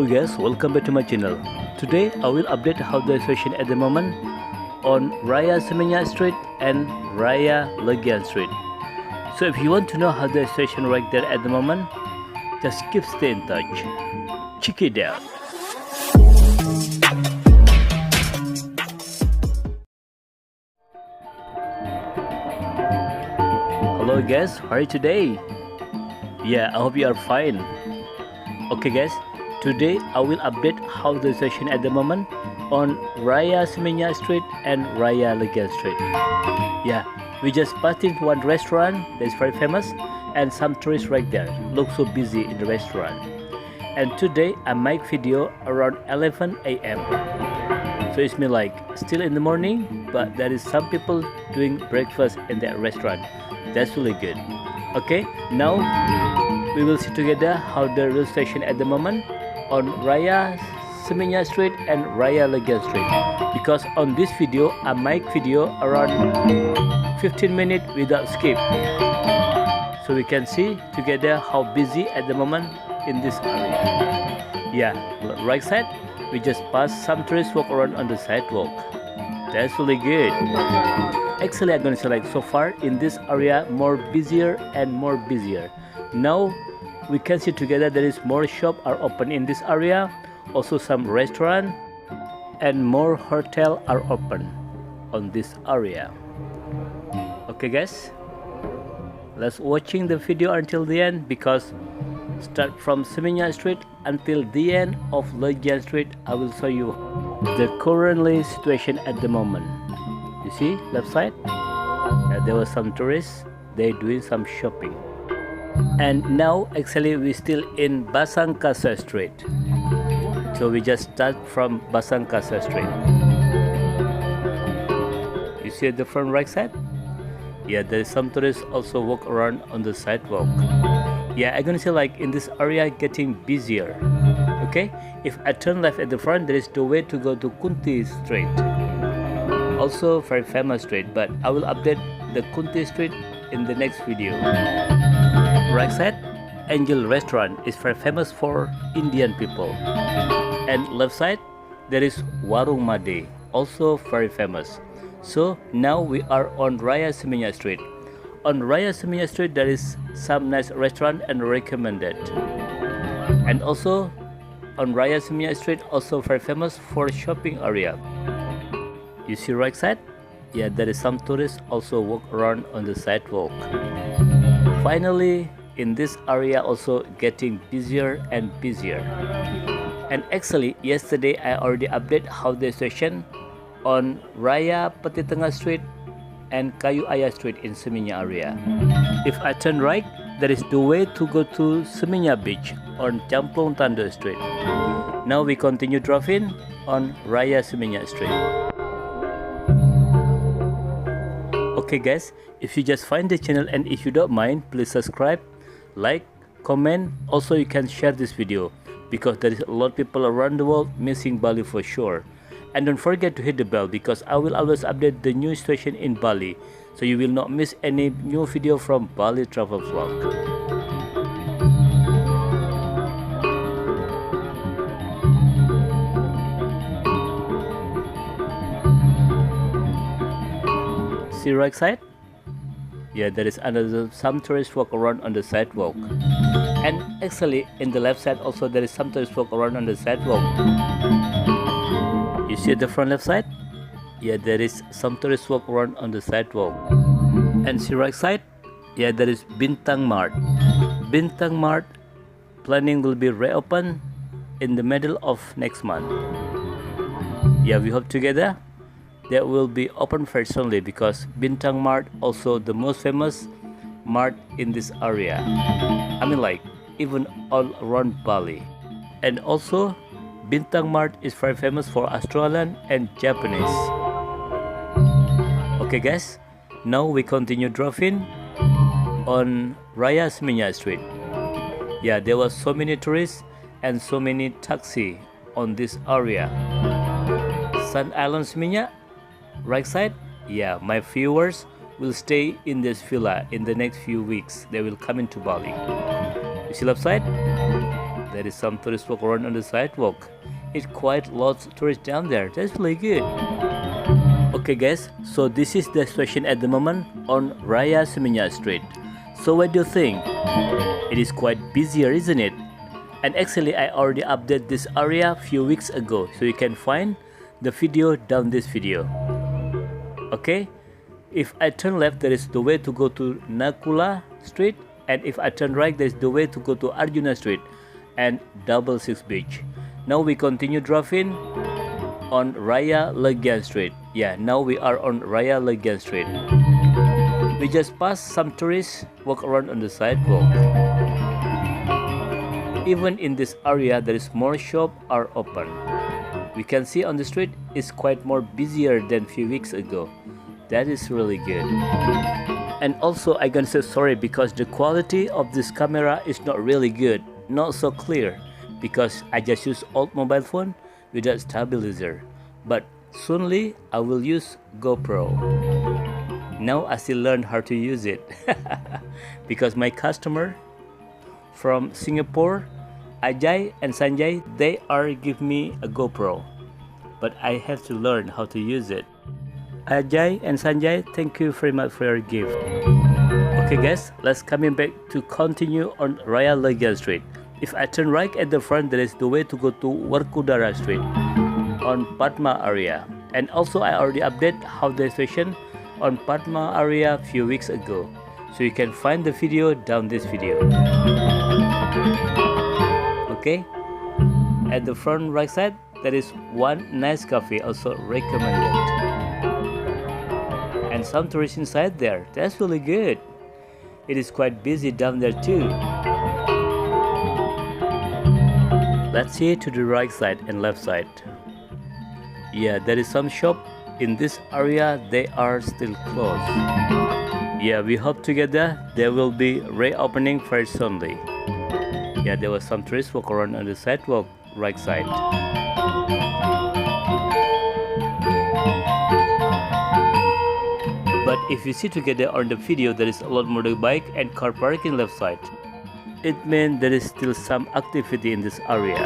Hello guys, welcome back to my channel. Today I will update how the situation at the moment on Raya Seminyak Street and Raya Legian Street. So if you want to know how the situation right there at the moment, just keep stay in touch. Check it out. Hello guys, how are you today? Yeah, I hope you are fine. Okay guys, today I will update how the situation at the moment on Raya Seminyak Street and Raya Legian Street. Yeah, we just passed in one restaurant that is very famous and some tourists right there. Look so busy in the restaurant. And today I make video around 11 a.m. So it's me like still in the morning, but there is some people doing breakfast in that restaurant. That's really good. Okay, now we will see together how the real situation at the moment on Raya Seminyak Street and Raya Legian Street, because on this video I make video around 15 minutes without skip, so we can see together how busy at the moment in this area. Yeah, right side we just passed some tourists walk around on the sidewalk. That's really good. Actually I'm gonna say like so far in this area more busier and more busier. Now we can see together there is more shop are open in this area, also some restaurant and more hotel are open on this area. Okay guys, let's watching the video until the end, because start from Seminyak Street until the end of Legian Street I will show you the currently situation at the moment. You see left side, there were some tourists, they doing some shopping. And now actually we still in Basangkasa Street, so we just start from Basangkasa Street. You see at the front right side, yeah, there is some tourists also walk around on the sidewalk. Yeah, I'm gonna say like in this area getting busier. Okay, if I turn left at the front, there is the way to go to Kunti Street, also very famous street, but I will update the Kunti Street in the next video. Right side, Angel Restaurant is very famous for Indian people, and left side there is Warung Made, also very famous. So now we are on Raya Seminyak Street. On Raya Seminyak Street there is some nice restaurant and recommended, and also on Raya Seminyak Street also very famous for shopping area. You see right side, yeah, there is some tourists also walk around on the sidewalk. Finally in this area also getting busier and busier. And actually yesterday I already update how the situation on Raya Peti Tengah Street and Kayu Ayah Street in Seminyak area. If I turn right, there is the way to go to Seminyak Beach on Camplong Tanda Street. Now we continue driving on Raya Seminyak Street. Okay guys, if you just find the channel and if you don't mind, please subscribe, like, comment. Also you can share this video, because there is a lot of people around the world missing Bali for sure. And don't forget to hit the bell, because I will always update the new situation in Bali, so you will not miss any new video from Bali travel vlog. See right side? Yeah, there is another some tourists walk around on the sidewalk. And actually in the left side also there is some tourists walk around on the sidewalk. You see at the front left side? Yeah, there is some tourists walk around on the sidewalk. And see right side? Yeah, there is Bintang Mart. Bintang Mart planning will be reopened in the middle of next month. Yeah, we hope together that will be open very soonly, because Bintang Mart also the most famous mart in this area. I mean like even all around Bali. And also Bintang Mart is very famous for Australian and Japanese. Okay guys, now we continue driving on Raya Seminyak Street. Yeah, there was so many tourists and so many taxi on this area. Sun Island Seminyak, right side, yeah, my viewers will stay in this villa in the next few weeks. They will come into Bali. You see left side? there is some tourists walk around on the sidewalk. It's quite lots of tourists down there. That's really good. Okay guys, so this is the situation at the moment on Raya Seminyak Street. So what do you think? It is quite busier, isn't it? And actually I already updated this area a few weeks ago, so you can find the video down this video. Okay, if I turn left, there is the way to go to Nakula Street, and if I turn right, there is the way to go to Arjuna Street and Double Six Beach. Now we continue driving on Raya Legian Street. Yeah, now we are on Raya Legian Street. We just passed some tourists walk around on the sidewalk. Even in this area, there is more shops are open. We can see on the street is quite more busier than few weeks ago. That is really good. And also I can say sorry because the quality of this camera is not really good, not so clear, because I just use old mobile phone without stabilizer. But soonly I will use GoPro. Now I still learn how to use it because my customer from Singapore, Ajay and Sanjay, they are give me a GoPro, but I have to learn how to use it. Ajay and Sanjay, thank you very much for your gift. Okay guys, let's coming back to continue on Raya Legian Street. If I turn right at the front, there is the way to go to Werkudara Street on Padma area. And also I already updated how the station on Padma area a few weeks ago, so you can find the video down this video. Okay, at the front right side there is one nice cafe, also recommended, and some tourists inside there. That's really good. It is quite busy down there too. Let's see to the right side and left side. Yeah, there is some shop in this area, they are still closed. Yeah, we hope together they will be reopening very soonly. Yeah, there was some tourists walk around on the sidewalk right side. But if you see together on the video, there is a lot more bike and car parking left side. It means there is still some activity in this area.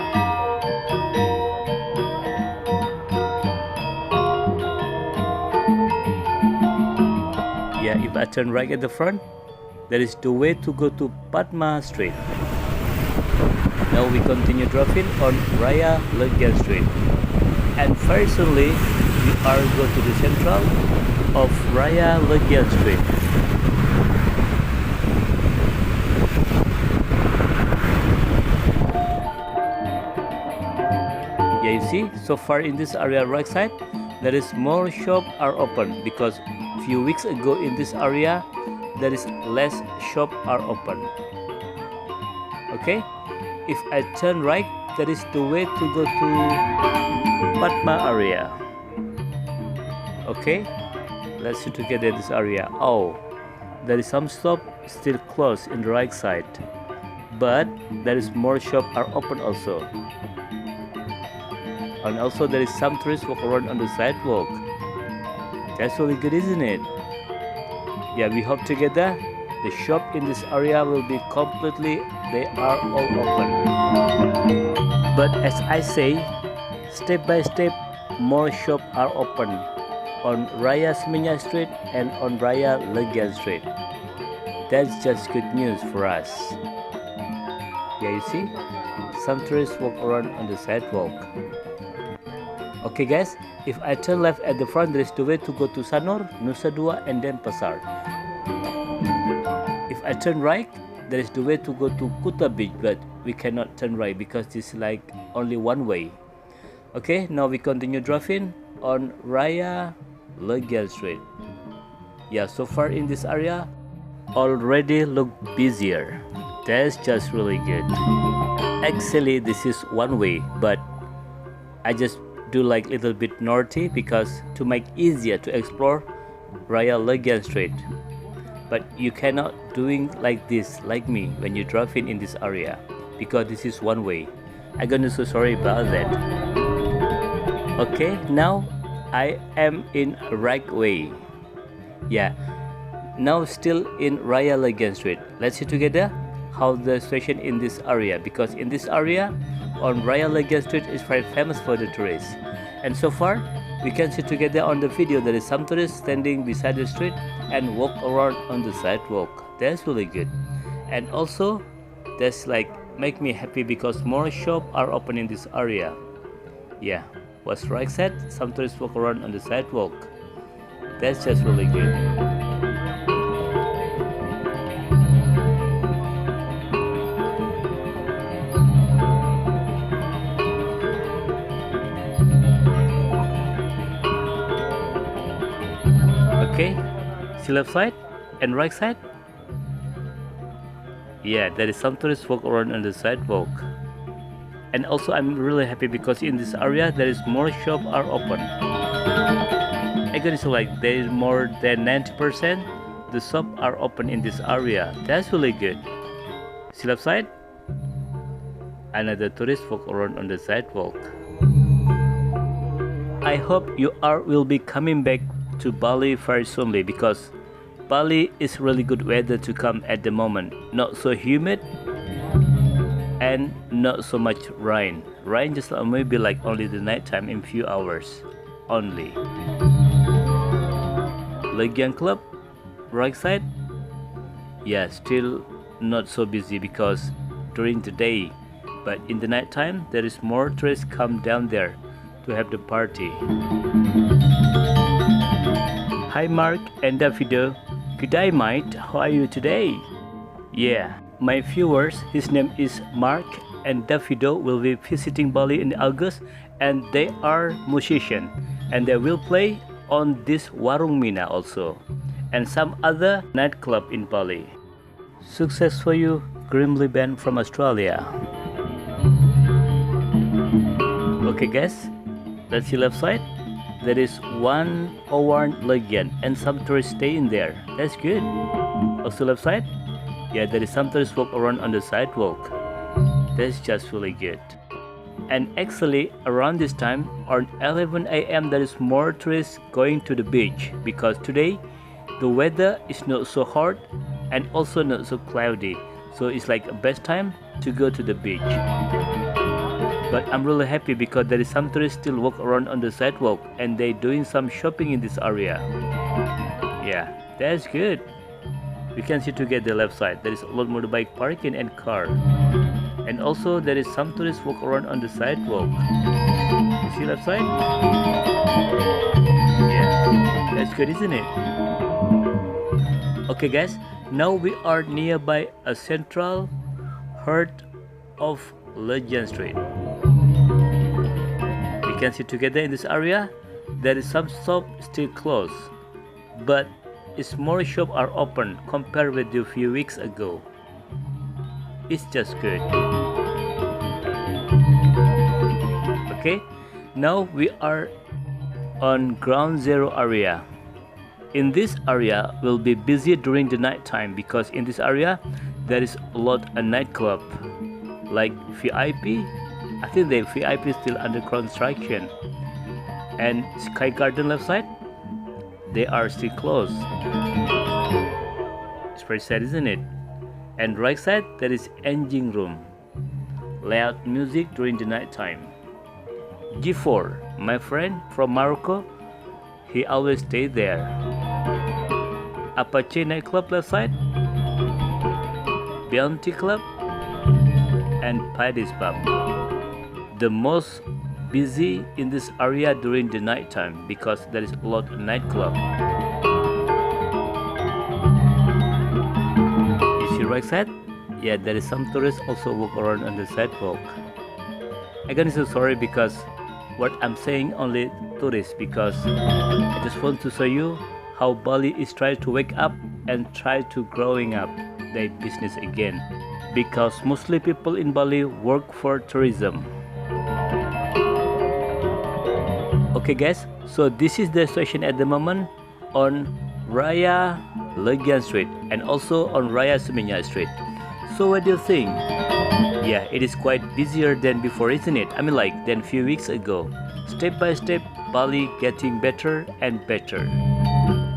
Yeah, if I turn right at the front, there is the way to go to Padma Street. Now we continue driving on Raya Legian Street, and very soonly we are going to the central of Raya Legian Street. Yeah, you see, so far in this area right side, there is more shop are open because few weeks ago in this area there is less shop are open. Okay, if I turn right, there is the way to go to Padma area. Okay, let's see together this area. Oh, there is some shop still closed in the right side, but there is more shop are open also. And also there is some tourists walk around on the sidewalk. That's really good, isn't it? Yeah, we hope together the shop in this area will be completely, they are all open. But as I say, step by step more shops are open on Raya Seminyak Street and on Raya Legian Street. That's just good news for us. Yeah, you see, some tourists walk around on the sidewalk. Okay guys, if I turn left at the front, there is the way to go to Sanur, Nusa Dua, and then Pasar. If I turn right, there is the way to go to Kuta Beach, but we cannot turn right because this is like only one way. Okay, now we continue driving on Raya Legian Street. Yeah, so far in this area already look busier. That's just really good. Actually, this is one way, but I just do like little bit northy because to make easier to explore Raya Legian Street. But you cannot doing like this like me when you drive in this area because this is one way. I'm gonna so sorry about that. Okay, now I am in right way. Yeah, now still in Raya Legian Street. Let's see together how the situation in this area, because in this area on Raya Legian Street is very famous for the tourists. And so far we can see together on the video there is some tourists standing beside the street and walk around on the sidewalk. That's really good. And also that's like make me happy because more shops are open in this area. Yeah, what's right said, some tourists walk around on the sidewalk. That's just really good. Okay, see left side and right side. Yeah, there is some tourists walk around on the sidewalk. And also I'm really happy because in this area there is more shops are open. Again, so like there is more than 90% the shops are open in this area. That's really good. See left side? Another tourist walk around on the sidewalk. I hope you will be coming back to Bali very soonly because Bali is really good weather to come at the moment. Not so humid and not so much rain. Rain just maybe like only the night time in few hours only. Legian Club, right side. Yeah, still not so busy because during the day, but in the night time there is more tourists come down there to have the party. Hi Mark and Davido. Good day mate, how are you today? Yeah, my viewers, his name is Mark and Davido will be visiting Bali in August and they are musicians and they will play on this Warung Mina also and some other nightclub in Bali. Success for you, Grimly Band from Australia. Okay guys, let's see left side. There is one Owan Legian and some tourists stay in there. That's good. Also left side? Yeah, there is some tourists walk around on the sidewalk. That's just really good. And actually around this time on 11 AM there is more tourists going to the beach because today the weather is not so hot and also not so cloudy. So it's like a best time to go to the beach. But I'm really happy because there is some tourists still walk around on the sidewalk and they doing some shopping in this area. Yeah, that's good. We can see together left side. There is a lot motorbike parking and car. And also there is some tourists walk around on the sidewalk. You see left side? Yeah, that's good, isn't it? Okay guys, now we are nearby a central heart of Legian Street. We can see together in this area there is some shop still closed, but its more shops are open compared with a few weeks ago. It's just good. Okay, now we are on ground zero area. In this area will be busy during the night time because in this area there is a lot of nightclub like VIP. I think the VIP is still under construction. And Sky Garden left side, they are still closed. It's very sad, isn't it? And right side there is engine room, loud music during the night time. G4, my friend from Morocco, he always stay there. Apache nightclub left side, Bounty Club and Paddy's Pub. The most busy in this area during the night time because there is a lot of nightclub. You see right side? Yeah, there is some tourists also walk around on the sidewalk. Again, so sorry because what I'm saying only tourists because I just want to show you how Bali is trying to wake up and try to growing up their business again because mostly people in Bali work for tourism. Okay guys, so this is the situation at the moment on Raya Legian Street and also on Raya Seminyak Street. So what do you think? Yeah, it is quite busier than before, isn't it? I mean like than few weeks ago. Step by step, Bali getting better and better.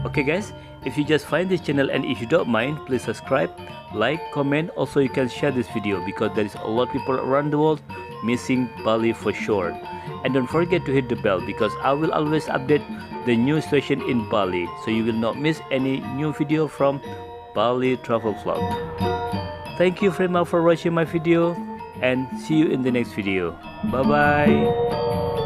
Okay guys, If you just find this channel and if you don't mind, please subscribe, like, comment. Also, you can share this video because there is a lot of people around the world missing Bali for sure. And don't forget to hit the bell because I will always update the new station in Bali, so you will not miss any new video from Bali travel vlog. Thank you very much for watching my video and see you in the next video. Bye bye.